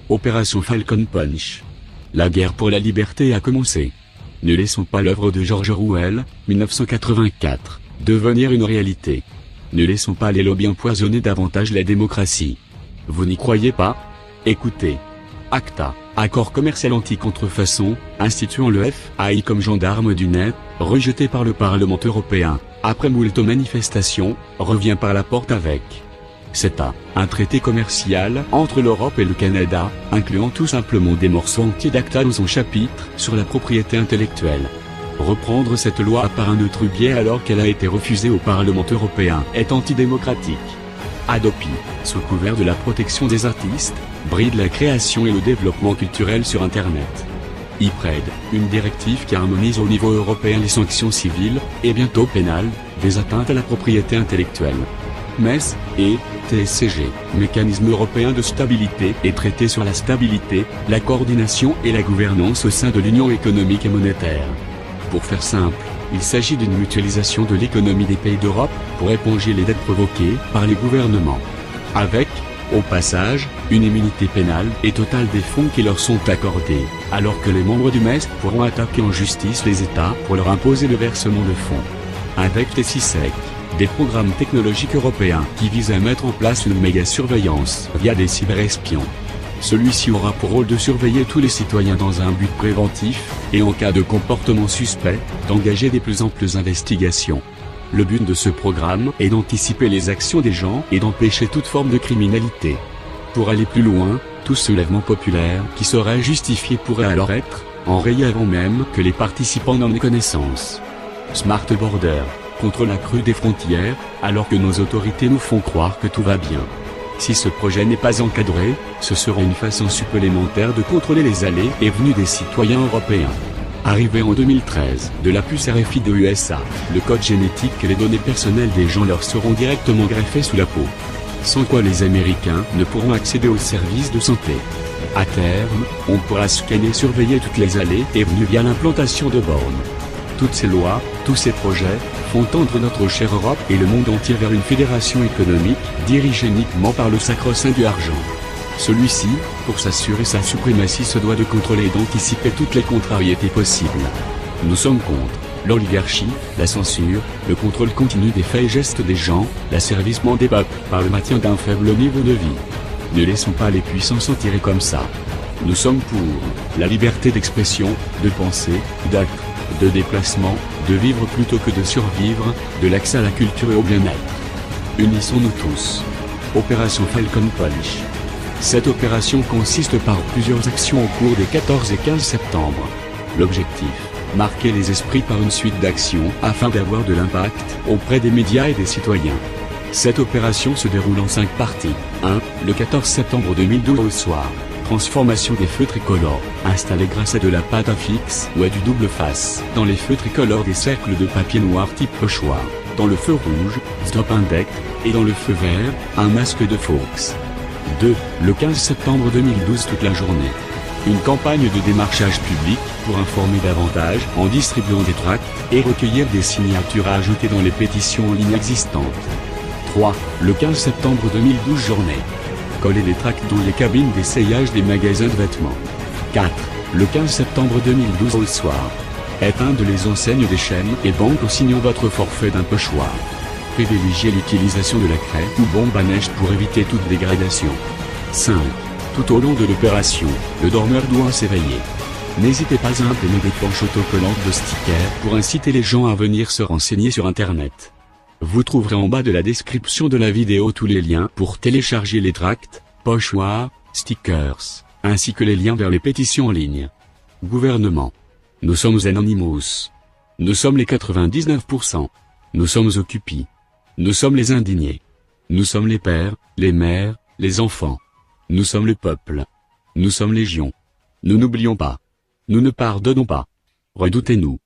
Opération Falcon Punch. La guerre pour la liberté a commencé. Ne laissons pas l'œuvre de George Orwell, 1984, devenir une réalité. Ne laissons pas les lobbies empoisonner davantage la démocratie. Vous n'y croyez pas? Écoutez. ACTA, accord commercial anti-contrefaçon, instituant le FAI comme gendarme du net, rejeté par le Parlement européen, après moult manifestations, revient par la porte avec CETA, un traité commercial entre l'Europe et le Canada, incluant tout simplement des morceaux entiers d'ACTA dans son chapitre sur la propriété intellectuelle. Reprendre cette loi par un autre biais alors qu'elle a été refusée au Parlement européen est antidémocratique. Adopi, sous couvert de la protection des artistes, bride la création et le développement culturel sur Internet. IPRED, une directive qui harmonise au niveau européen les sanctions civiles, et bientôt pénales, des atteintes à la propriété intellectuelle. MES, et TSCG, mécanisme européen de stabilité et traité sur la stabilité, la coordination et la gouvernance au sein de l'Union économique et monétaire. Pour faire simple, il s'agit d'une mutualisation de l'économie des pays d'Europe, pour éponger les dettes provoquées par les gouvernements. Avec, au passage, une immunité pénale et totale des fonds qui leur sont accordés, alors que les membres du MES pourront attaquer en justice les États pour leur imposer le versement de fonds. Avec TSISEC, des programmes technologiques européens qui visent à mettre en place une méga surveillance via des cyberespions. Celui-ci aura pour rôle de surveiller tous les citoyens dans un but préventif, et en cas de comportement suspect, d'engager des plus amples investigations. Le but de ce programme est d'anticiper les actions des gens et d'empêcher toute forme de criminalité. Pour aller plus loin, tout soulèvement populaire qui serait justifié pourrait alors être enrayé avant même que les participants n'en aient connaissance. Smart Border, contre la crue des frontières, alors que nos autorités nous font croire que tout va bien. Si ce projet n'est pas encadré, ce sera une façon supplémentaire de contrôler les allées et venues des citoyens européens. Arrivé en 2013 de la puce RFID de USA, le code génétique et les données personnelles des gens leur seront directement greffées sous la peau. Sans quoi les Américains ne pourront accéder aux services de santé. À terme, on pourra scanner et surveiller toutes les allées et venues via l'implantation de bornes. Toutes ces lois, tous ces projets, font tendre notre chère Europe et le monde entier vers une fédération économique, dirigée uniquement par le sacro-saint du argent. Celui-ci, pour s'assurer sa suprématie, se doit de contrôler et d'anticiper toutes les contrariétés possibles. Nous sommes contre l'oligarchie, la censure, le contrôle continu des faits et gestes des gens, l'asservissement des peuples par le maintien d'un faible niveau de vie. Ne laissons pas les puissants s'en tirer comme ça. Nous sommes pour la liberté d'expression, de penser, d'acte, de déplacement, de vivre plutôt que de survivre, de l'accès à la culture et au bien-être. Unissons-nous tous. Opération Falcon Punch. Cette opération consiste par plusieurs actions au cours des 14 et 15 septembre. L'objectif, marquer les esprits par une suite d'actions afin d'avoir de l'impact auprès des médias et des citoyens. Cette opération se déroule en 5 parties. 1. Le 14 septembre 2012 au soir. Transformation des feux tricolores, installés grâce à de la pâte à fixe ou à du double face. Dans les feux tricolores, des cercles de papier noir type pochoir. Dans le feu rouge, Stop Index, et dans le feu vert, un masque de Fox. 2. Le 15 septembre 2012 toute la journée. Une campagne de démarchage public, pour informer davantage, en distribuant des tracts, et recueillir des signatures à ajouter dans les pétitions en ligne existantes. 3. Le 15 septembre 2012 journée. Coller les tracts dans les cabines d'essayage des magasins de vêtements. 4. Le 15 septembre 2012 au soir. Éteindre les enseignes des chaînes et banques en signant votre forfait d'un pochoir. Privilégier l'utilisation de la craie ou bombe à neige pour éviter toute dégradation. 5. Tout au long de l'opération, le dormeur doit s'éveiller. N'hésitez pas à imprimer des planches autocollantes de stickers pour inciter les gens à venir se renseigner sur Internet. Vous trouverez en bas de la description de la vidéo tous les liens pour télécharger les tracts, pochoirs, stickers, ainsi que les liens vers les pétitions en ligne. Gouvernement. Nous sommes Anonymous. Nous sommes les 99%. Nous sommes Occupy. Nous sommes les indignés. Nous sommes les pères, les mères, les enfants. Nous sommes le peuple. Nous sommes légion. Nous n'oublions pas. Nous ne pardonnons pas. Redoutez-nous.